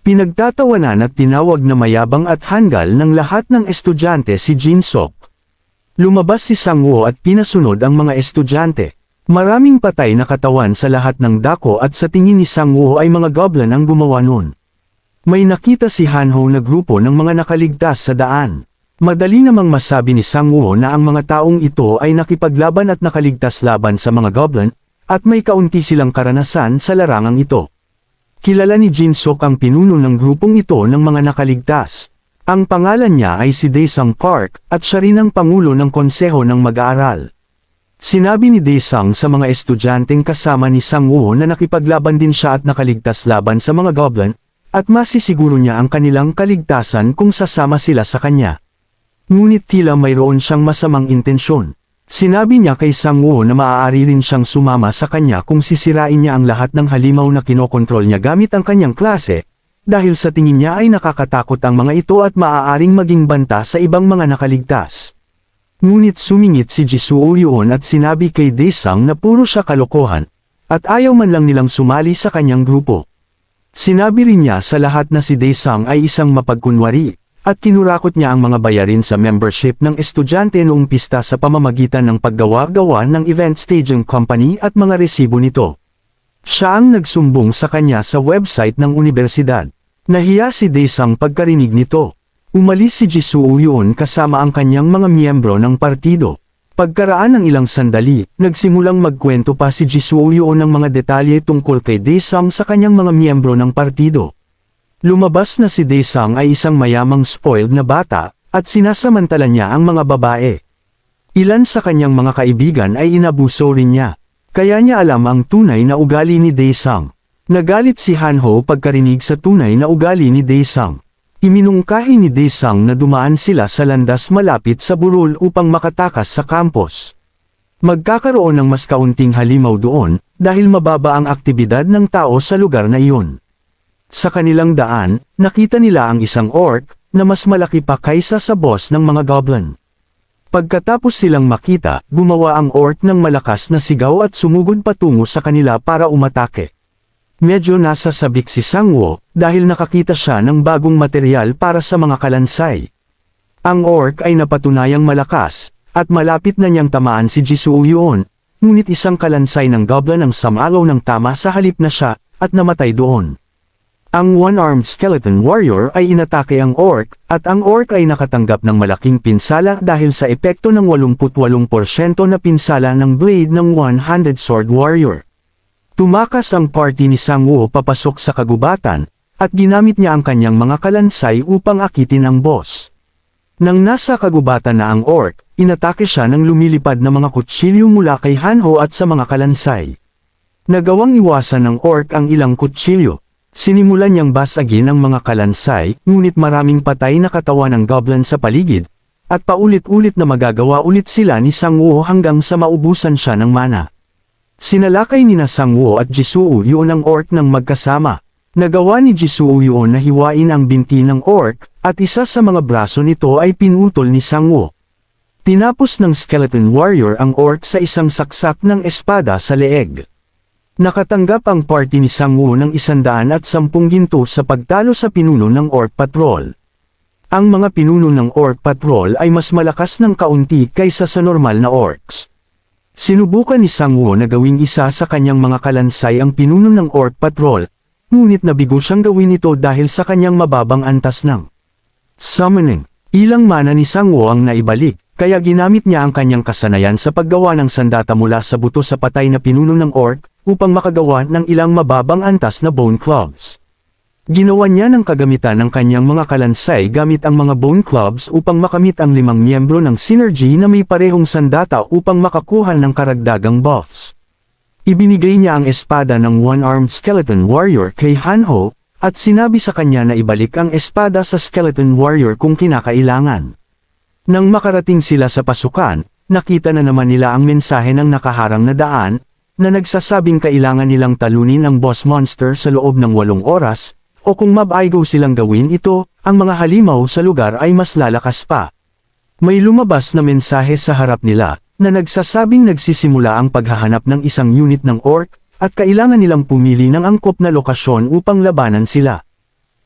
Pinagtatawanan at tinawag na mayabang at hanggal ng lahat ng estudyante si Jin-sok. Lumabas si Sang-woo at pinasunod ang mga estudyante. Maraming patay na katawan sa lahat ng dako at sa tingin ni Sang-woo ay mga goblin ang gumawa nun. May nakita si Han-ho na grupo ng mga nakaligtas sa daan. Madali namang masabi ni Sang-woo na ang mga taong ito ay nakipaglaban at nakaligtas laban sa mga goblin, at may kaunti silang karanasan sa larangang ito. Kilala ni Jin-sok ang pinuno ng grupong ito ng mga nakaligtas. Ang pangalan niya ay si Dae-sang Park, at siya rin ang pangulo ng konseho ng mag-aaral. Sinabi ni Dae-sang sa mga estudyanteng kasama ni Sang-woo na nakipaglaban din siya at nakaligtas laban sa mga goblin, at masisiguro niya ang kanilang kaligtasan kung sasama sila sa kanya. Ngunit tila mayroon siyang masamang intensyon. Sinabi niya kay Sang-woo na maaari rin siyang sumama sa kanya kung sisirain niya ang lahat ng halimaw na kinokontrol niya gamit ang kanyang klase, dahil sa tingin niya ay nakakatakot ang mga ito at maaaring maging banta sa ibang mga nakaligtas. Ngunit sumingit si Jisoo Yoon at sinabi kay Dae-sang na puro siya kalokohan, at ayaw man lang nilang sumali sa kanyang grupo. Sinabi rin niya sa lahat na si Dae-sang ay isang mapagkunwari, at kinurakot niya ang mga bayarin sa membership ng estudyante noong pista sa pamamagitan ng paggawa-gawa ng event staging company at mga resibo nito. Siya ang nagsumbong sa kanya sa website ng universidad. Nahiya si Dae-sang pagkarinig nito. Umalis si Jisoo Yoon kasama ang kanyang mga miyembro ng partido. Pagkaraan ng ilang sandali, nagsimulang magkwento pa si Jisoo Yoon ng mga detalye tungkol kay Dae-sang sa kanyang mga miyembro ng partido. Lumabas na si Dae-sang ay isang mayamang spoiled na bata, at sinasamantala niya ang mga babae. Ilan sa kanyang mga kaibigan ay inabuso rin niya. Kaya niya alam ang tunay na ugali ni Dae-sang. Nagalit si Han-ho pagkarinig sa tunay na ugali ni Dae-sang. Iminungkahi ni Dae-sang na dumaan sila sa landas malapit sa burol upang makatakas sa campus. Magkakaroon ng mas kaunting halimaw doon, dahil mababa ang aktibidad ng tao sa lugar na iyon. Sa kanilang daan, nakita nila ang isang orc, na mas malaki pa kaysa sa boss ng mga goblin. Pagkatapos silang makita, gumawa ang orc ng malakas na sigaw at sumugod patungo sa kanila para umatake. Medyo nasa sabik si Sang-woo, dahil nakakita siya ng bagong material para sa mga kalansay. Ang orc ay napatunayang malakas, at malapit na niyang tamaan si Jisoo Yoon, ngunit isang kalansay ng goblin ang sumalaw ng tama sa halip na siya, at namatay doon. Ang one-armed skeleton warrior ay inatake ang orc, at ang orc ay nakatanggap ng malaking pinsala dahil sa epekto ng 88% na pinsala ng blade ng one-handed sword warrior. Tumakas ang party ni Sang-woo papasok sa kagubatan, at ginamit niya ang kanyang mga kalansay upang akitin ang boss. Nang nasa kagubatan na ang orc, inatake siya ng lumilipad na mga kutsilyo mula kay Han-ho at sa mga kalansay. Nagawang iwasan ng orc ang ilang kutsilyo. Sinimulan niyang basagin ang mga kalansay, ngunit maraming patay na katawan ng goblin sa paligid, at paulit-ulit na magagawa ulit sila ni Sang-woo hanggang sa maubusan siya ng mana. Sinalakay nina Sang-woo at Jisoo Yoon ang orc ng magkasama. Nagawa ni Jisoo Yoon na hiwain ang binti ng orc, at isa sa mga braso nito ay pinutol ni Sang-woo. Tinapos ng skeleton warrior ang orc sa isang saksak ng espada sa leeg. Nakatanggap ang party ni Sang-woo ng 110 ginto sa pagtalo sa pinuno ng orc patrol. Ang mga pinuno ng orc patrol ay mas malakas ng kaunti kaysa sa normal na orcs. Sinubukan ni Sang-woo na gawing isa sa kanyang mga kalansay ang pinuno ng orc patrol, ngunit nabigo siyang gawin ito dahil sa kanyang mababang antas ng summoning. Ilang mana ni Sang-woo ang naibalik, kaya ginamit niya ang kanyang kasanayan sa paggawa ng sandata mula sa buto sa patay na pinuno ng orc, upang makagawa ng ilang mababang antas na bone clubs. Ginawa niya ng kagamitan ng kanyang mga kalansay gamit ang mga bone clubs upang makamit ang 5 miyembro ng synergy na may parehong sandata upang makakuha ng karagdagang buffs. Ibinigay niya ang espada ng one-armed skeleton warrior kay Han-ho, at sinabi sa kanya na ibalik ang espada sa skeleton warrior kung kinakailangan. Nang makarating sila sa pasukan, nakita na naman nila ang mensahe ng nakaharang na daan, na nagsasabing kailangan nilang talunin ang boss monster sa loob ng 8 oras, o kung mabaigo silang gawin ito, ang mga halimaw sa lugar ay mas lalakas pa. May lumabas na mensahe sa harap nila, na nagsasabing nagsisimula ang paghahanap ng isang unit ng orc, at kailangan nilang pumili ng angkop na lokasyon upang labanan sila.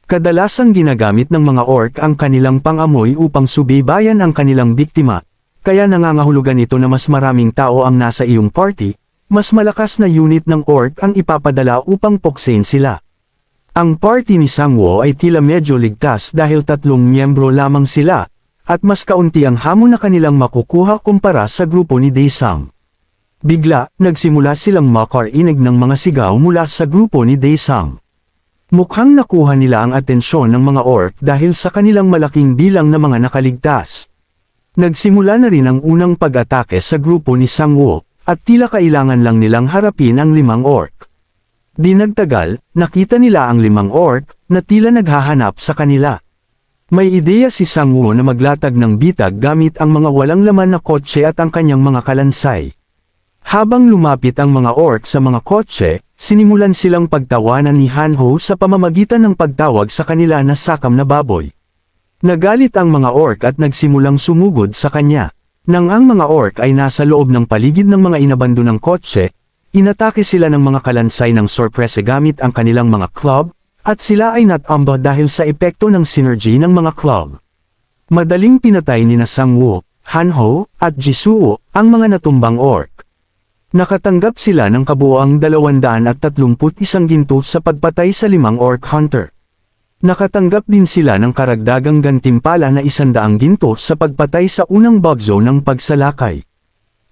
Kadalasang ginagamit ng mga orc ang kanilang pangamoy upang subaybayan ang kanilang biktima, kaya nangangahulugan ito na mas maraming tao ang nasa iyong party, mas malakas na unit ng orc ang ipapadala upang poksain sila. Ang party ni Sangwoo ay tila medyo ligtas dahil 3 miyembro lamang sila, at mas kaunti ang hamon na kanilang makukuha kumpara sa grupo ni Daesung. Bigla, nagsimula silang makarinig ng mga sigaw mula sa grupo ni Daesung. Mukhang nakuha nila ang atensyon ng mga orc dahil sa kanilang malaking bilang na mga nakaligtas. Nagsimula na rin ang unang pag-atake sa grupo ni Sangwoo, at tila kailangan lang nilang harapin ang 5 orc. Di nagtagal, nakita nila ang 5 orc, na tila naghahanap sa kanila. May ideya si Sangwoo na maglatag ng bitag gamit ang mga walang laman na kotse at ang kanyang mga kalansay. Habang lumapit ang mga orc sa mga kotse, sinimulan silang pagtawanan ni Hanho sa pamamagitan ng pagtawag sa kanila na sakam na baboy. Nagalit ang mga orc at nagsimulang sumugod sa kanya. Nang ang mga orc ay nasa loob ng paligid ng mga inabandonang kotse, inatake sila ng mga kalansay ng sorpresa gamit ang kanilang mga club, at sila ay natamba dahil sa epekto ng synergy ng mga club. Madaling pinatay ni Sangwoo, Hanho, at Jisuo, ang mga natumbang orc. Nakatanggap sila ng kabuoang 231 ginto sa pagpatay sa 5 orc hunter. Nakatanggap din sila ng karagdagang gantimpala na 100 ginto sa pagpatay sa unang bugzo ng pagsalakay.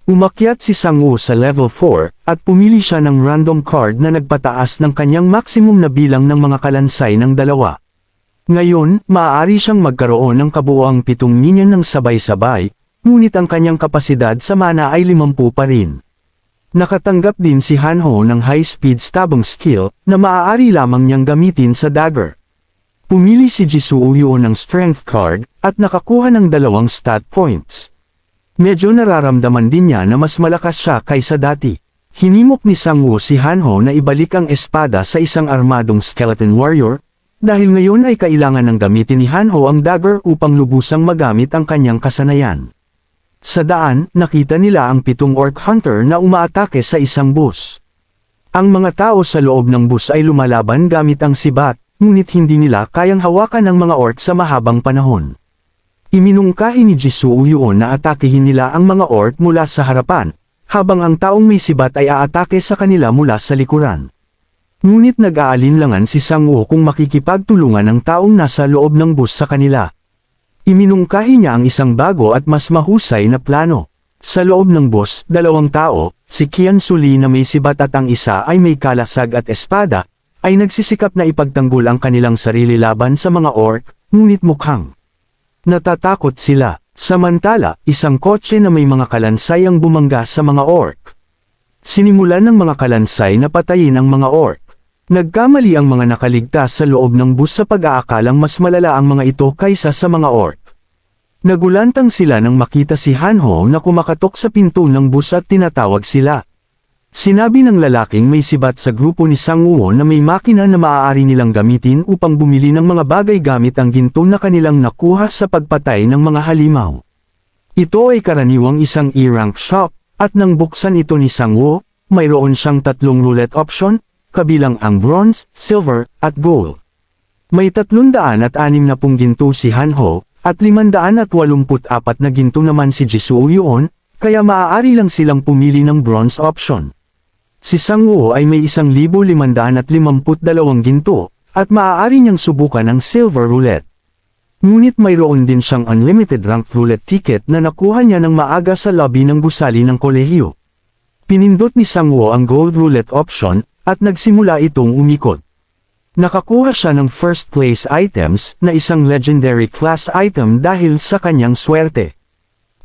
Umakyat si Sangwoo sa level 4, at pumili siya ng random card na nagpataas ng kanyang maximum na bilang ng mga kalansay ng 2. Ngayon, maaari siyang magkaroon ng kabuoang 7 minion ng sabay-sabay, ngunit ang kanyang kapasidad sa mana ay 50 pa rin. Nakatanggap din si Hanho ng high-speed stabbing skill, na maaari lamang niyang gamitin sa dagger. Pumili si Jisuo ng strength card, at nakakuha ng 2 stat points. Medyo nararamdaman din niya na mas malakas siya kaysa dati. Hinimok ni Sangwoo si Hanho na ibalik ang espada sa isang armadong skeleton warrior, dahil ngayon ay kailangan ng gamitin ni Hanho ang dagger upang lubusang magamit ang kanyang kasanayan. Sa daan, nakita nila ang 7 orc hunter na umaatake sa isang bus. Ang mga tao sa loob ng bus ay lumalaban gamit ang sibat, ngunit hindi nila kayang hawakan ang mga orc sa mahabang panahon. Iminungkahi ni Jisuo na atakehin nila ang mga orc mula sa harapan, habang ang taong may sibat ay aatake sa kanila mula sa likuran. Ngunit nag-aalinlangan si Sangwoo kung makikipagtulungan ang taong nasa loob ng bus sa kanila. Iminungkahi niya ang isang bago at mas mahusay na plano. Sa loob ng bus, 2 tao, si Qian Suli na may sibat at ang isa ay may kalasag at espada, ay nagsisikap na ipagtanggol ang kanilang sarili laban sa mga orc, ngunit mukhang natatakot sila. Samantala, isang kotse na may mga kalansay ang bumangga sa mga orc. Sinimulan ng mga kalansay na patayin ang mga orc. Nagkamali ang mga nakaligtas sa loob ng bus sa pag-aakalang mas malala ang mga ito kaysa sa mga orc. Nagulantang sila nang makita si Hanho na kumakatok sa pinto ng bus at tinatawag sila. Sinabi ng lalaking may sibat sa grupo ni Sangwoo na may makina na maaari nilang gamitin upang bumili ng mga bagay gamit ang ginto na kanilang nakuha sa pagpatay ng mga halimaw. Ito ay karaniwang isang E-rank shop, at nang buksan ito ni Sangwoo, mayroon siyang 3 roulette option, kabilang ang bronze, silver, at gold. May 360 ginto si Hanho, at 584 na ginto naman si Jisuo, kaya maaari lang silang pumili ng bronze option. Si Sangwoo ay may 1,552 ginto, at maaari niyang subukan ang silver roulette. Ngunit mayroon din siyang unlimited rank roulette ticket na nakuha niya ng maaga sa lobby ng gusali ng kolehiyo. Pinindot ni Sangwoo ang gold roulette option, at nagsimula itong umikot. Nakakuha siya ng first place items na isang legendary class item dahil sa kanyang swerte.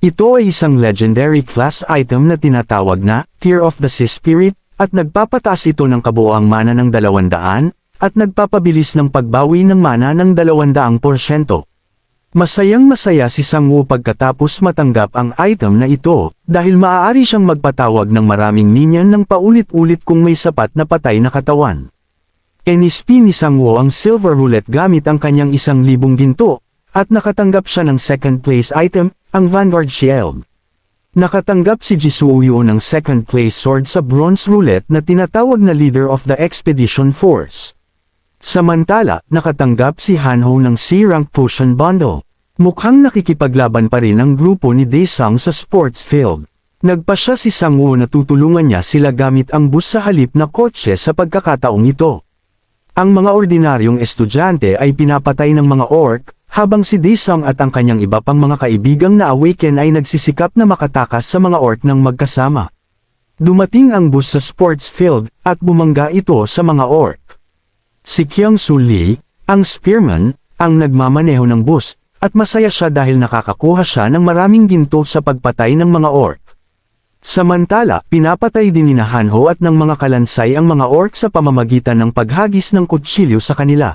Ito ay isang legendary class item na tinatawag na Tear of the Sea Spirit, at nagpapataas ito ng kabuoang mana ng 200, at nagpapabilis ng pagbawi ng mana ng 200%. Masayang-masaya si Sangwoo pagkatapos matanggap ang item na ito, dahil maaari siyang magpatawag ng maraming minion ng paulit-ulit kung may sapat na patay na katawan. NSP ni Sangwoo ang silver roulette gamit ang kanyang 1,000 ginto, at nakatanggap siya ng second place item, ang Vanguard Shield. Nakatanggap si Jisuo ng second place sword sa bronze roulette na tinatawag na Leader of the Expedition Force. Samantala, nakatanggap si Hanho ng C-Rank Potion Bundle. Mukhang nakikipaglaban pa rin ang grupo ni Daesung sa sports field. Nagpasya si Sang-woo na tutulungan niya sila gamit ang bus sa halip na kotse sa pagkakataong ito. Ang mga ordinaryong estudyante ay pinapatay ng mga orc, habang si Daesung at ang kanyang iba pang mga kaibigang na awaken ay nagsisikap na makatakas sa mga orc ng magkasama. Dumating ang bus sa sports field, at bumangga ito sa mga orc. Si Kyung-soo Lee, ang spearman, ang nagmamaneho ng bus, at masaya siya dahil nakakakuha siya ng maraming ginto sa pagpatay ng mga orc. Samantala, pinapatay din ni Hanho at ng mga kalansay ang mga orc sa pamamagitan ng paghagis ng kutsilyo sa kanila.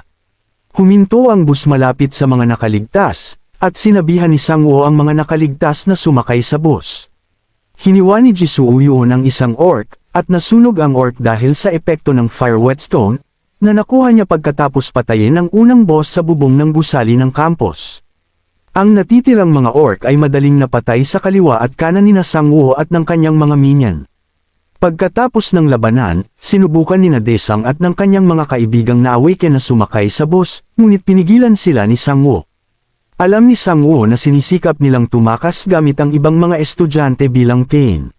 Huminto ang bus malapit sa mga nakaligtas, at sinabihan ni Sang-woo ang mga nakaligtas na sumakay sa bus. Hiniwa ni Jisoo yun ang isang orc, at nasunog ang orc dahil sa epekto ng fire whetstone, na nakuha niya pagkatapos patayin ang unang boss sa bubong ng gusali ng campus. Ang natitirang mga orc ay madaling napatay sa kaliwa at kanan ni Sang-woo at ng kanyang mga minion. Pagkatapos ng labanan, sinubukan ni Daesung at ng kanyang mga kaibigang na-awaken na sumakay sa bus, ngunit pinigilan sila ni Sang-woo. Alam ni Sang-woo na sinisikap nilang tumakas gamit ang ibang mga estudyante bilang pain.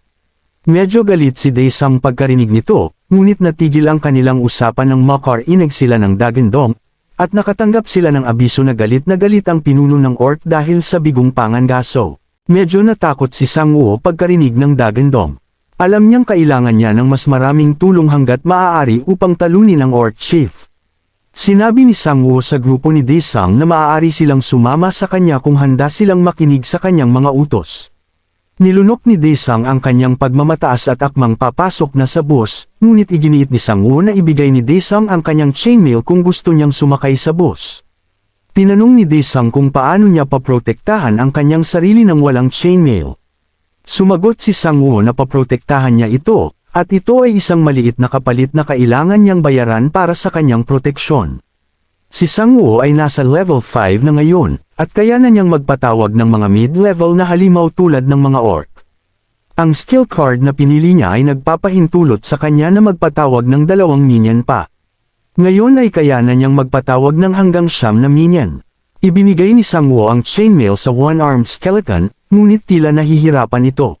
Medyo galit si Daesung pagkarinig nito, ngunit natigil ang kanilang usapan ng makarinig sila ng Dagandong, at nakatanggap sila ng abiso na galit ang pinuno ng orc dahil sa bigong pangangaso. Medyo natakot si Sang-woo pagkarinig ng Dagandong. Alam niyang kailangan niya ng mas maraming tulong hanggat maaari upang talunin ang orc chief. Sinabi ni Sang-woo sa grupo ni Daesung na maaari silang sumama sa kanya kung handa silang makinig sa kanyang mga utos. Nilunok ni Daesung ang kanyang pagmamataas at akmang papasok na sa bus, ngunit iginiit ni Sang-woo na ibigay ni Daesung ang kanyang chainmail kung gusto niyang sumakay sa bus. Tinanong ni Daesung kung paano niya paprotektahan ang kanyang sarili ng walang chainmail. Sumagot si Sang-woo na paprotektahan niya ito, at ito ay isang maliit na kapalit na kailangan niyang bayaran para sa kanyang proteksyon. Si Sang-woo ay nasa level 5 na ngayon, at kaya na niyang magpatawag ng mga mid-level na halimaw tulad ng mga orc. Ang skill card na pinili niya ay nagpapahintulot sa kanya na magpatawag ng 2 minion pa. Ngayon ay kaya na niyang magpatawag ng hanggang 9 na minion. Ibinigay ni Sang-woo ang chainmail sa one-armed skeleton, ngunit tila nahihirapan ito.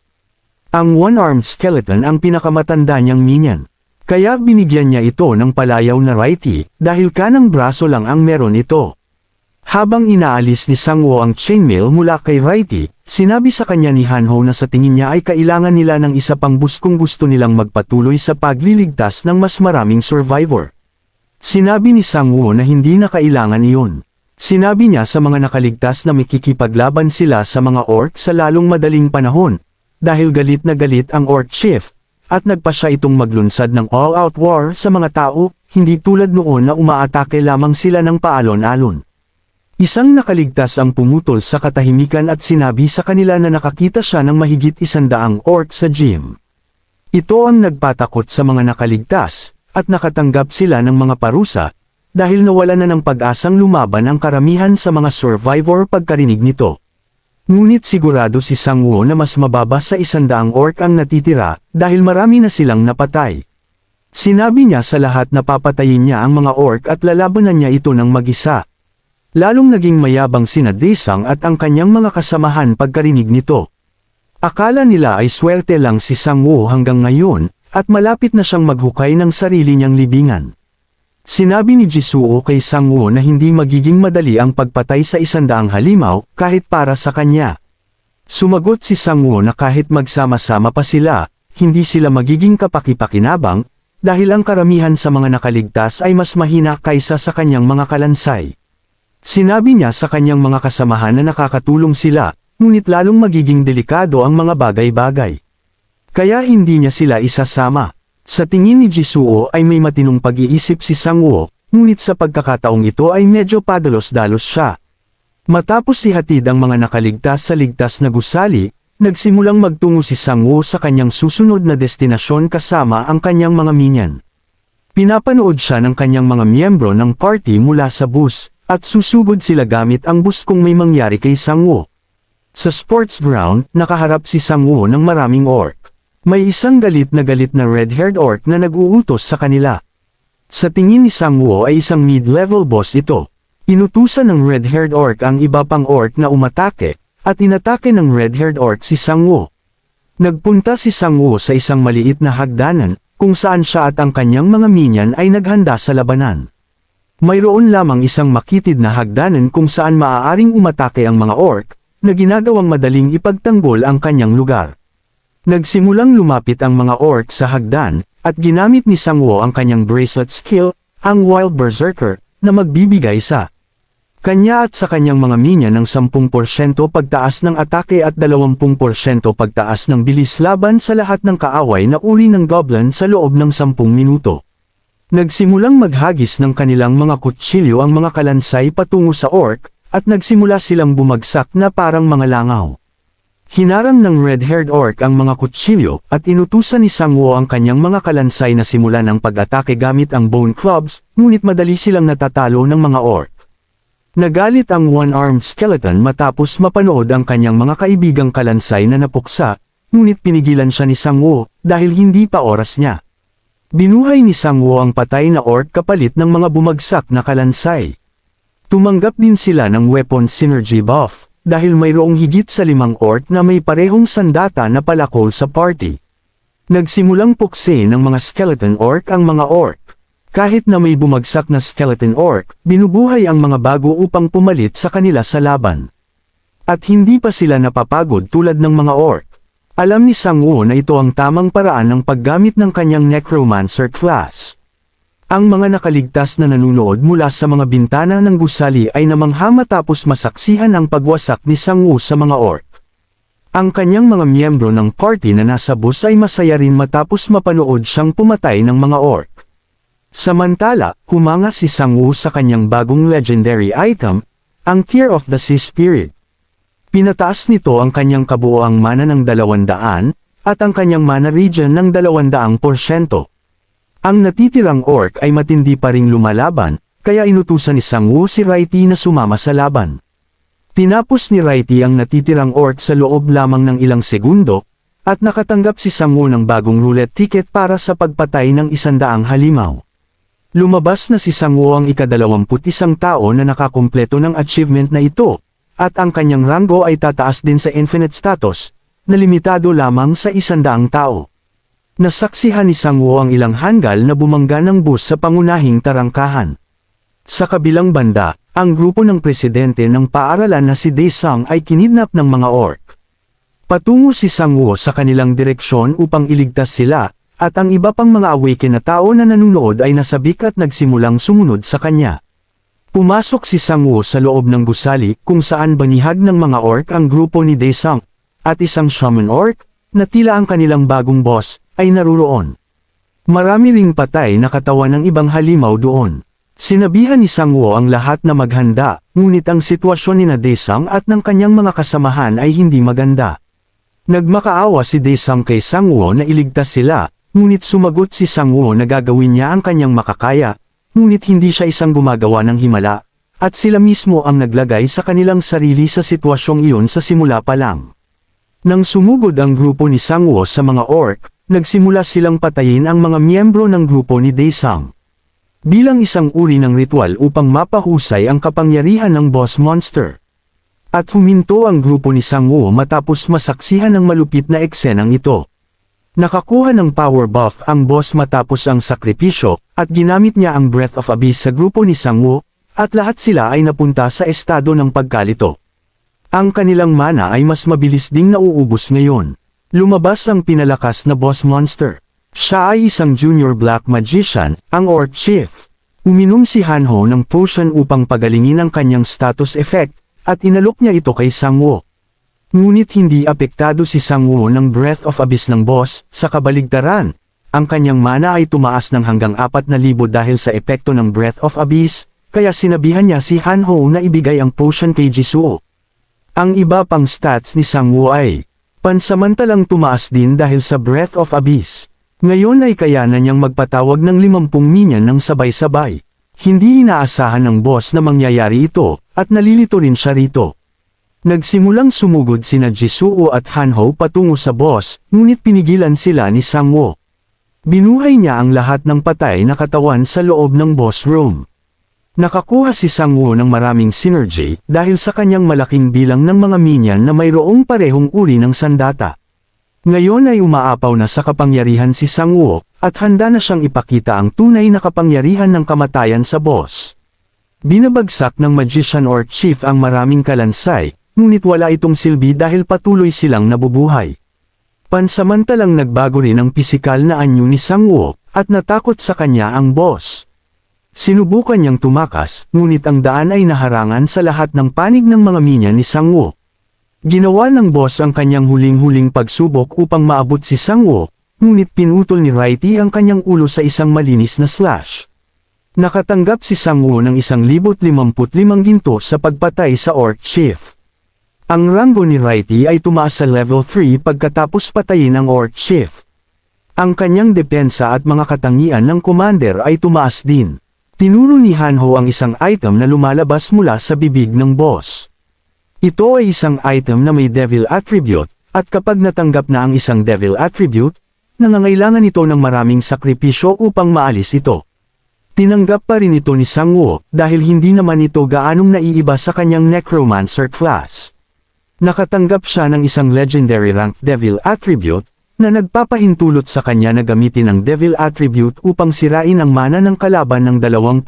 Ang one-armed skeleton ang pinakamatanda niyang minion. Kaya binigyan niya ito ng palayaw na righty, dahil kanang braso lang ang meron ito. Habang inaalis ni Sang-woo ang chainmail mula kay righty, sinabi sa kanya ni Hanho na sa tingin niya ay kailangan nila ng isa pang bus kung gusto nilang magpatuloy sa pagliligtas ng mas maraming survivor. Sinabi ni Sang-woo na hindi na kailangan iyon. Sinabi niya sa mga nakaligtas na makikipaglaban sila sa mga orc sa lalong madaling panahon, dahil galit na galit ang orc chief, at nagpa siya itong maglunsad ng all-out war sa mga tao, hindi tulad noon na umaatake lamang sila ng paalon-alon. Isang nakaligtas ang pumutol sa katahimikan at sinabi sa kanila na nakakita siya ng mahigit 100 orc sa gym. Ito ang nagpatakot sa mga nakaligtas, at nakatanggap sila ng mga parusa, dahil nawala na ng pag-asang lumaban ang karamihan sa mga survivor pagkarinig nito. Ngunit sigurado si Sang-woo na mas mababa sa 100 orc ang natitira, dahil marami na silang napatay. Sinabi niya sa lahat na papatayin niya ang mga orc at lalabanan niya ito ng mag-isa. Lalong naging mayabang sina Daesung at ang kanyang mga kasamahan pagkarinig nito. Akala nila ay swerte lang si Sang-woo hanggang ngayon, at malapit na siyang maghukay ng sarili niyang libingan. Sinabi ni Jisoo kay Sang-woo na hindi magiging madali ang pagpatay sa 100 halimaw, kahit para sa kanya. Sumagot si Sang-woo na kahit magsama-sama pa sila, hindi sila magiging kapaki-pakinabang, dahil ang karamihan sa mga nakaligtas ay mas mahina kaysa sa kanyang mga kalansay. Sinabi niya sa kanyang mga kasamahan na nakakatulong sila, ngunit lalong magiging delikado ang mga bagay-bagay. Kaya hindi niya sila isasama. Sa tingin ni Jisoo ay may matinong pag-iisip si Sang-woo, ngunit sa pagkakataong ito ay medyo padalos-dalos siya. Matapos ihatid ang mga nakaligtas sa ligtas na gusali, nagsimulang magtungo si Sang-woo sa kanyang susunod na destinasyon kasama ang kanyang mga minion. Pinapanood siya ng kanyang mga miyembro ng party mula sa bus, at susugod sila gamit ang bus kung may mangyari kay Sang-woo. Sa sports ground, nakaharap si Sang-woo ng maraming orc. May isang galit na red-haired orc na nag-uutos sa kanila. Sa tingin ni Sangwoo ay isang mid-level boss ito. Inutusan ng red-haired orc ang iba pang orc na umatake, at inatake ng red-haired orc si Sangwoo. Nagpunta si Sangwoo sa isang maliit na hagdanan, kung saan siya at ang kanyang mga minion ay naghanda sa labanan. Mayroon lamang isang makitid na hagdanan kung saan maaaring umatake ang mga orc, na ginagawang madaling ipagtanggol ang kanyang lugar. Nagsimulang lumapit ang mga orc sa hagdan, at ginamit ni Sangwoo ang kanyang bracelet skill, ang Wild Berserker, na magbibigay sa kanya at sa kanyang mga minion ng 10% pagtaas ng atake at 20% pagtaas ng bilis laban sa lahat ng kaaway na uri ng goblin sa loob ng 10 minuto. Nagsimulang maghagis ng kanilang mga kutsilyo ang mga kalansay patungo sa orc, at nagsimula silang bumagsak na parang mga langaw. Hinarang ng red-haired orc ang mga kutsilyo, at inutusan ni Sangwoo ang kanyang mga kalansay na simulan ang pag-atake gamit ang bone clubs, ngunit madali silang natatalo ng mga orc. Nagalit ang one-armed skeleton matapos mapanood ang kanyang mga kaibigang kalansay na napuksa, ngunit pinigilan siya ni Sangwoo, dahil hindi pa oras niya. Binuhay ni Sangwoo ang patay na orc kapalit ng mga bumagsak na kalansay. Tumanggap din sila ng weapon synergy buff, dahil mayroong higit sa 5 orc na may parehong sandata na palakol sa party. Nagsimulang pukse ng mga skeleton orc ang mga orc. Kahit na may bumagsak na skeleton orc, binubuhay ang mga bago upang pumalit sa kanila sa laban. At hindi pa sila napapagod tulad ng mga orc. Alam ni Sangwoo na ito ang tamang paraan ng paggamit ng kanyang necromancer class. Ang mga nakaligtas na nanunood mula sa mga bintana ng gusali ay namangha matapos masaksihan ang pagwasak ni Sangwoo sa mga orc. Ang kanyang mga miyembro ng party na nasa bus ay masaya rin matapos mapanood siyang pumatay ng mga orc. Samantala, humanga si Sangwoo sa kanyang bagong legendary item, ang Tear of the Sea Spirit. Pinataas nito ang kanyang kabuoang mana ng 200, at ang kanyang mana regen ng 200%. Ang natitirang orc ay matindi pa ring lumalaban, kaya inutusan ni Sangwoo si Raiti na sumama sa laban. Tinapos ni Raiti ang natitirang orc sa loob lamang ng ilang segundo, at nakatanggap si Sangwoo ng bagong roulette ticket para sa pagpatay ng 100 halimaw. Lumabas na si Sangwoo ang ika-21 tao na nakakumpleto ng achievement na ito, at ang kanyang ranggo ay tataas din sa infinite status, na limitado lamang sa 100 tao. Nasaksihan ni Sangwoo ang ilang hanggal na bumangga ng bus sa pangunahing tarangkahan. Sa kabilang banda, ang grupo ng presidente ng paaralan na si Daesung ay kinidnap ng mga orc. Patungo si Sangwoo sa kanilang direksyon upang iligtas sila, at ang iba pang mga awaken na tao na nanunood ay nasabik at nagsimulang sumunod sa kanya. Pumasok si Sangwoo sa loob ng gusali kung saan banihag ng mga orc ang grupo ni Daesung, at isang shaman orc, na tila ang kanilang bagong boss, ay naruroon. Marami ring patay na katawan ng ibang halimaw doon. Sinabihan ni Sangwoo ang lahat na maghanda, ngunit ang sitwasyon ni Daesung at ng kanyang mga kasamahan ay hindi maganda. Nagmakaawa si Daesung kay Sangwoo na iligtas sila, ngunit sumagot si Sangwoo na gagawin niya ang kanyang makakaya, ngunit hindi siya isang gumagawa ng himala, at sila mismo ang naglagay sa kanilang sarili sa sitwasyong iyon sa simula pa lang. Nang sumugod ang grupo ni Sangwoo sa mga orc, nagsimula silang patayin ang mga miyembro ng grupo ni Daesung. Bilang isang uri ng ritual upang mapahusay ang kapangyarihan ng boss monster. At huminto ang grupo ni Sangwoo matapos masaksihan ng malupit na eksenang ito. Nakakuha ng power buff ang boss matapos ang sakripisyo, at ginamit niya ang Breath of Abyss sa grupo ni Sangwoo, at lahat sila ay napunta sa estado ng pagkalito. Ang kanilang mana ay mas mabilis ding nauubos ngayon. Lumabas ang pinalakas na boss monster. Siya ay isang junior black magician, ang Orc Chief. Uminom si Hanho ng potion upang pagalingin ang kanyang status effect, at inalok niya ito kay Sangwoo. Ngunit hindi apektado si Sangwoo ng Breath of Abyss ng boss, sa kabaligtaran. Ang kanyang mana ay tumaas ng hanggang 4,000 dahil sa epekto ng Breath of Abyss, kaya sinabihan niya si Hanho na ibigay ang potion kay Jisuo. Ang iba pang stats ni Sangwoo ay pansamantalang tumaas din dahil sa Breath of Abyss. Ngayon ay kaya na niyang magpatawag ng 50 minion ng sabay-sabay. Hindi inaasahan ng boss na mangyayari ito, at nalilito rin siya rito. Nagsimulang sumugod sina Jisuo at Hanho patungo sa boss, ngunit pinigilan sila ni Sangwoo. Binuhay niya ang lahat ng patay na katawan sa loob ng boss room. Nakakuha si Sang-woo ng maraming synergy dahil sa kanyang malaking bilang ng mga minion na mayroong parehong uri ng sandata. Ngayon ay umaapaw na sa kapangyarihan si Sang-woo at handa na siyang ipakita ang tunay na kapangyarihan ng kamatayan sa boss. Binabagsak ng magician or chief ang maraming kalansay, ngunit wala itong silbi dahil patuloy silang nabubuhay. Pansamantalang nagbago rin ang pisikal na anyo ni Sang-woo, at natakot sa kanya ang boss. Sinubukan niyang tumakas, ngunit ang daan ay naharangan sa lahat ng panig ng mga minion ni Sang-woo. Ginawa ng boss ang kanyang huling-huling pagsubok upang maabot si Sang-woo, ngunit pinutol ni Righty ang kanyang ulo sa isang malinis na slash. Nakatanggap si Sang-woo ng 1,055 ginto sa pagpatay sa Orc Chief. Ang ranggo ni Righty ay tumaas sa level 3 pagkatapos patayin ang Orc Chief. Ang kanyang depensa at mga katangian ng commander ay tumaas din. Tinuro ni Hanho ang isang item na lumalabas mula sa bibig ng boss. Ito ay isang item na may devil attribute, at kapag natanggap na ang isang devil attribute, nangangailangan ito ng maraming sakripisyo upang maalis ito. Tinanggap pa rin ito ni Sang-woo dahil hindi naman ito gaanong naiiba sa kanyang necromancer class. Nakatanggap siya ng isang legendary rank devil attribute, na nagpapahintulot sa kanya na gamitin ang devil attribute upang sirain ang mana ng kalaban ng 2%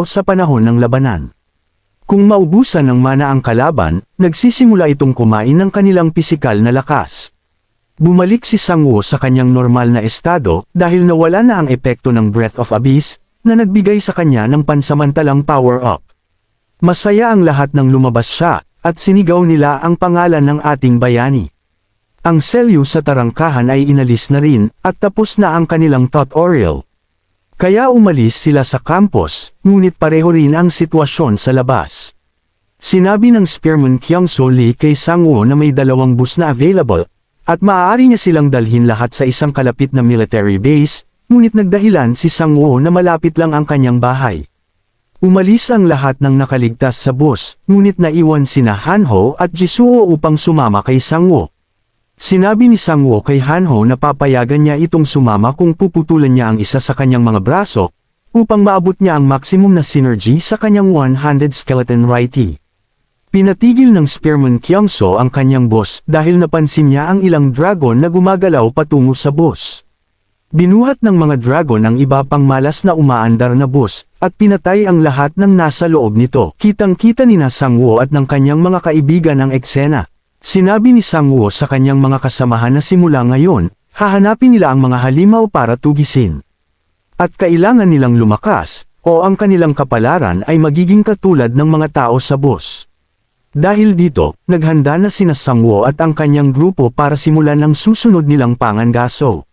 sa panahon ng labanan. Kung maubusan ng mana ang kalaban, nagsisimula itong kumain ng kanilang pisikal na lakas. Bumalik si Sang-woo sa kanyang normal na estado dahil nawala na ang epekto ng Breath of Abyss, na nagbigay sa kanya ng pansamantalang power-up. Masaya ang lahat nang lumabas siya, at sinigaw nila ang pangalan ng ating bayani. Ang selyo sa tarangkahan ay inalis na rin, at tapos na ang kanilang tutorial. Kaya umalis sila sa campus, ngunit pareho rin ang sitwasyon sa labas. Sinabi ng Spearman Kyung-soo Lee kay Sang-woo na may 2 bus na available, at maaari niya silang dalhin lahat sa isang kalapit na military base, ngunit nagdahilan si Sang-woo na malapit lang ang kanyang bahay. Umalis ang lahat ng nakaligtas sa bus, ngunit naiwan sina Hanho at Jisuo upang sumama kay Sang-woo. Sinabi ni Sang-woo kay Hanho na papayagan niya itong sumama kung puputulan niya ang isa sa kanyang mga braso, upang maabot niya ang maximum na synergy sa kanyang one-handed skeleton Righty. Pinatigil ng Spearman Kyung-soo ang kanyang boss dahil napansin niya ang ilang dragon na gumagalaw patungo sa bus. Binuhat ng mga dragon ang iba pang malas na umaandar na bus, at pinatay ang lahat ng nasa loob nito. Kitang-kita ni Sang-woo at ng kanyang mga kaibigan ang eksena. Sinabi ni Sang-woo sa kanyang mga kasamahan na simula ngayon, hahanapin nila ang mga halimaw para tugisin. At kailangan nilang lumakas, o ang kanilang kapalaran ay magiging katulad ng mga tao sa bus. Dahil dito, naghanda na sina Sang-woo at ang kanyang grupo para simulan ang susunod nilang pangangaso.